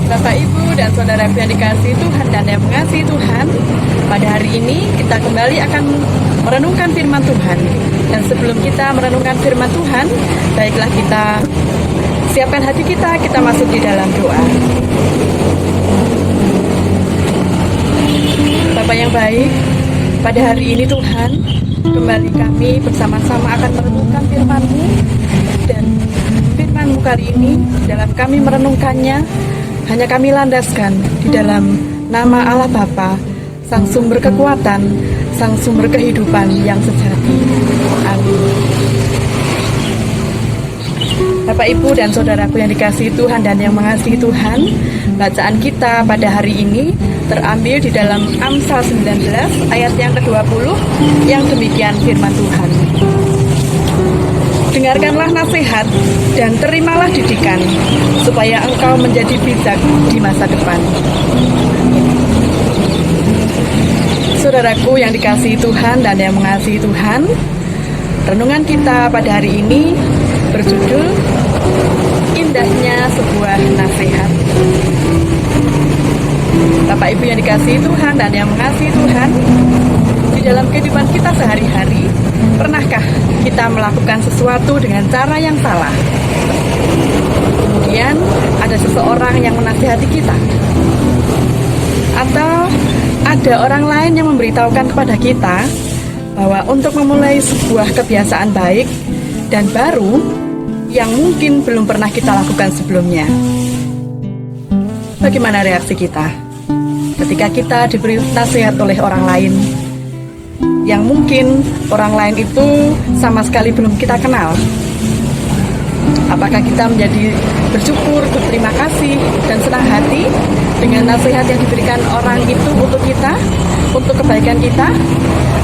Bapak, Ibu, dan saudara yang dikasihi Tuhan dan yang mengasihi Tuhan, pada hari ini kita kembali akan merenungkan firman Tuhan. Dan sebelum kita merenungkan firman Tuhan, baiklah kita siapkan hati kita masuk di dalam doa. Bapak yang baik, pada hari ini Tuhan, kembali kami bersama-sama akan merenungkan firman-Mu. Dan firman-Mu kali ini, dalam kami merenungkannya, hanya kami landaskan di dalam nama Allah Bapa, Sang Sumber Kekuatan, Sang Sumber Kehidupan yang sejati. Amin. Bapak, Ibu, dan saudaraku yang dikasihi Tuhan dan yang mengasihi Tuhan, bacaan kita pada hari ini terambil di dalam Amsal 19 ayat yang ke-20 yang demikian firman Tuhan. Dengarkanlah nasihat dan terimalah didikan, supaya engkau menjadi bijak di masa depan. Saudaraku yang dikasihi Tuhan dan yang mengasihi Tuhan, renungan kita pada hari ini berjudul Indahnya Sebuah Nasihat. Bapak, Ibu yang dikasihi Tuhan dan yang mengasihi Tuhan, di dalam kehidupan kita sehari-hari, pernahkah kita melakukan sesuatu dengan cara yang salah? Kemudian ada seseorang yang menasihati kita, atau ada orang lain yang memberitahukan kepada kita bahwa untuk memulai sebuah kebiasaan baik dan baru yang mungkin belum pernah kita lakukan sebelumnya. Bagaimana reaksi kita ketika kita diberi nasihat oleh orang lain yang mungkin orang lain itu sama sekali belum kita kenal? Apakah kita menjadi bersyukur, berterima kasih, dan senang hati dengan nasihat yang diberikan orang itu untuk kita, untuk kebaikan kita?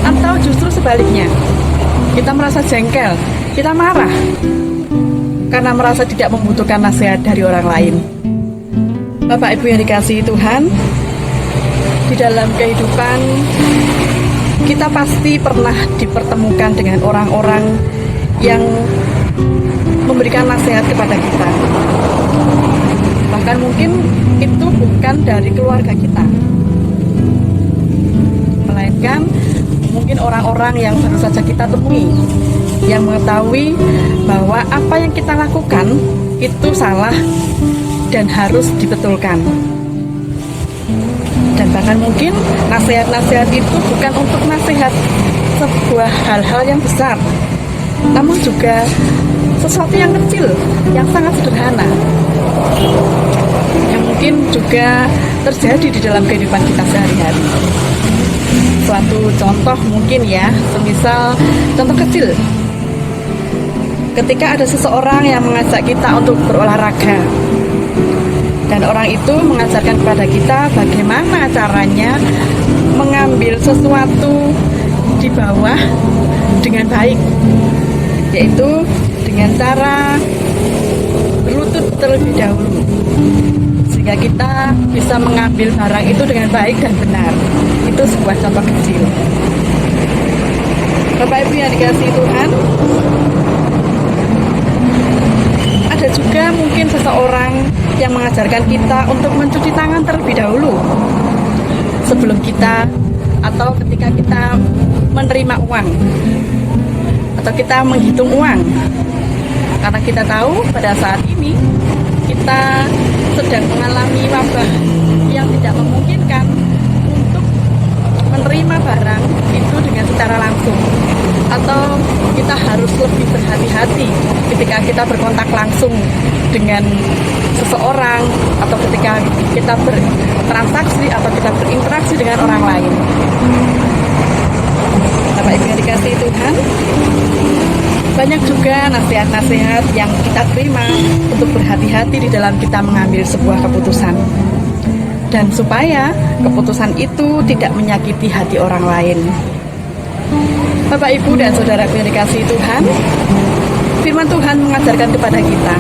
Atau justru sebaliknya, kita merasa jengkel, kita marah karena merasa tidak membutuhkan nasihat dari orang lain? Bapak, Ibu yang dikasihi Tuhan, di dalam kehidupan kita pasti pernah dipertemukan dengan orang-orang yang memberikan nasihat kepada kita. Bahkan mungkin itu bukan dari keluarga kita, melainkan mungkin orang-orang yang baru saja kita temui, yang mengetahui bahwa apa yang kita lakukan itu salah dan harus dibetulkan. Dan bahkan mungkin nasihat-nasihat itu bukan untuk nasihat sebuah hal-hal yang besar, namun juga sesuatu yang kecil, yang sangat sederhana, yang mungkin juga terjadi di dalam kehidupan kita sehari-hari. Suatu contoh mungkin ya, semisal contoh kecil, ketika ada seseorang yang mengajak kita untuk berolahraga, dan orang itu mengajarkan kepada kita bagaimana caranya mengambil sesuatu di bawah dengan baik, yaitu dengan cara berlutut terlebih dahulu, sehingga kita bisa mengambil barang itu dengan baik dan benar. Itu sebuah contoh kecil. Bapak, Ibu yang dikasihi Tuhan, ada juga mungkin seseorang yang mengajarkan kita untuk mencuci tangan terlebih dahulu sebelum kita, atau ketika kita menerima uang, atau kita menghitung uang, karena kita tahu pada saat ini kita sedang mengalami wabah yang tidak memungkinkan untuk menerima barang itu dengan secara langsung, atau kita harus lebih berhati-hati ketika kita berkontak langsung dengan seseorang, atau ketika kita bertransaksi atau kita berinteraksi dengan orang lain. Bapak, Ibu yang dikasihi Tuhan, banyak juga nasihat-nasihat yang kita terima untuk berhati-hati di dalam kita mengambil sebuah keputusan, dan supaya keputusan itu tidak menyakiti hati orang lain. Bapak, Ibu, dan saudaraku yang dikasihi Tuhan, firman Tuhan mengajarkan kepada kita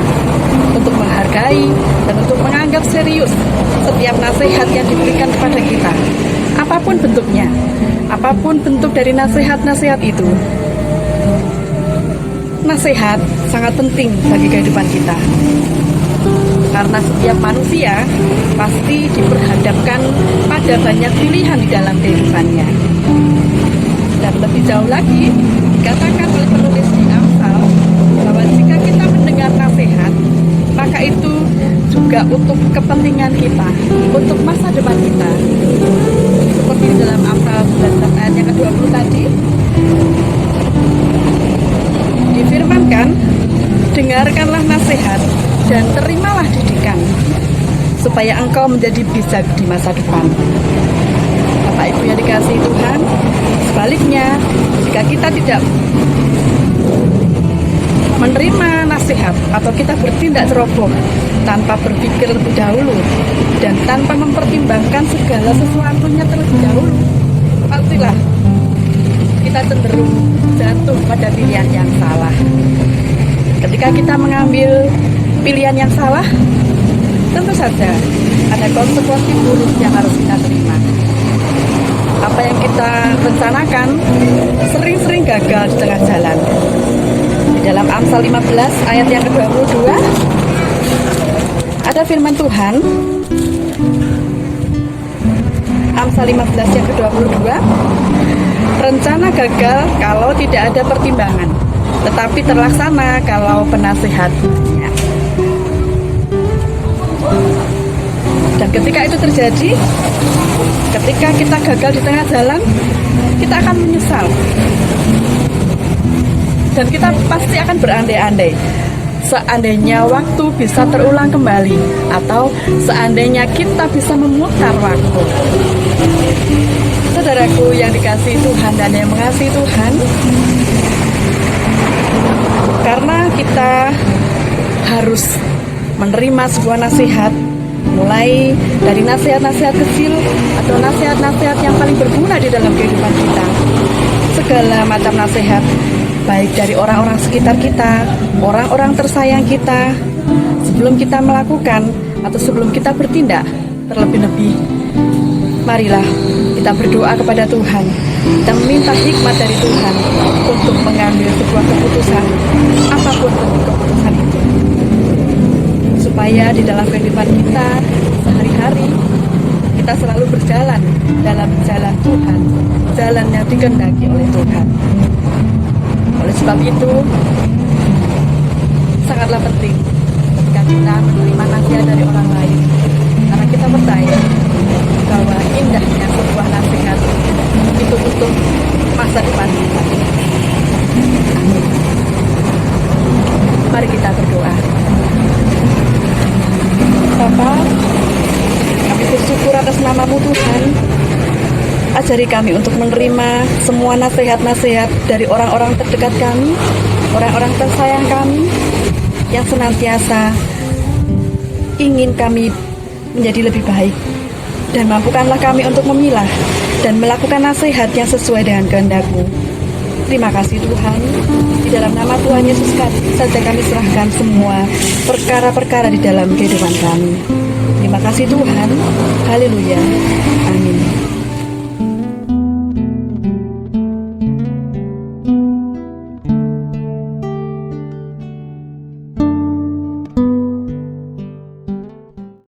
untuk menghargai dan untuk menganggap serius setiap nasihat yang diberikan kepada kita, apapun bentuknya, apapun bentuk dari nasihat-nasihat itu. Nasihat sangat penting bagi kehidupan kita. Karena setiap manusia pasti diperhadapkan pada banyak pilihan di dalam kehidupannya. Dan lebih jauh lagi, dikatakan oleh penulis di Amsal bahwa jika kita mendengar nasihat, maka itu juga untuk kepentingan kita, untuk masa depan kita. Seperti di dalam Amsal 19 ayat yang ke-20 tadi, difirmankan, dengarkanlah nasihat dan terimalah didikan, supaya engkau menjadi bijak di masa depan. Bapak Ibu yang dikasihi Tuhan, sebaliknya, jika kita tidak menerima nasihat atau kita bertindak ceroboh tanpa berpikir lebih dahulu dan tanpa mempertimbangkan segala sesuatunya terlebih dahulu, pastilah kita cenderung jatuh pada pilihan yang salah. Ketika kita mengambil pilihan yang salah, tentu saja ada konsekuensi buruk yang harus kita terima. Apa yang kita rencanakan sering-sering gagal di tengah jalan. Di dalam Amsal 15 ayat yang ke-22 ada firman Tuhan. Amsal 15 yang ke-22, rencana gagal kalau tidak ada pertimbangan, tetapi terlaksana kalau penasihatnya. Dan ketika itu terjadi, ketika kita gagal di tengah jalan, kita akan menyesal. Dan kita pasti akan berandai-andai. Seandainya waktu bisa terulang kembali, atau seandainya kita bisa memutar waktu. Saudaraku yang dikasihi Tuhan dan yang mengasihi Tuhan, karena kita harus menerima sebuah nasihat, mulai dari nasihat-nasihat kecil atau nasihat-nasihat yang paling berguna di dalam kehidupan kita. Segala macam nasihat, baik dari orang-orang sekitar kita, orang-orang tersayang kita, sebelum kita melakukan atau sebelum kita bertindak, terlebih-lebih, marilah kita berdoa kepada Tuhan. Kita meminta hikmat dari Tuhan untuk mengambil sebuah keputusan, apapun bentuk keputusan itu, supaya di dalam kehidupan kita sehari-hari kita selalu berjalan dalam jalan Tuhan, jalan yang dikehendaki oleh Tuhan. Oleh sebab itu, sangatlah penting ketika kita menerima nasihat dari orang lain, karena kita percaya bahwa indahnya sebuah nasihat itu untuk masa depan kita. Amin. Mari kita berdoa. Bapa, kami bersyukur atas nama-Mu Tuhan. Ajari kami untuk menerima semua nasihat-nasihat dari orang-orang terdekat kami, orang-orang tersayang kami, yang senantiasa ingin kami menjadi lebih baik. Dan mampukanlah kami untuk memilah dan melakukan nasihat yang sesuai dengan kehendak-Mu. Terima kasih Tuhan. Di dalam nama Tuhan Yesus saja kami serahkan semua perkara-perkara di dalam kehidupan kami. Terima kasih Tuhan. Haleluya. Amin.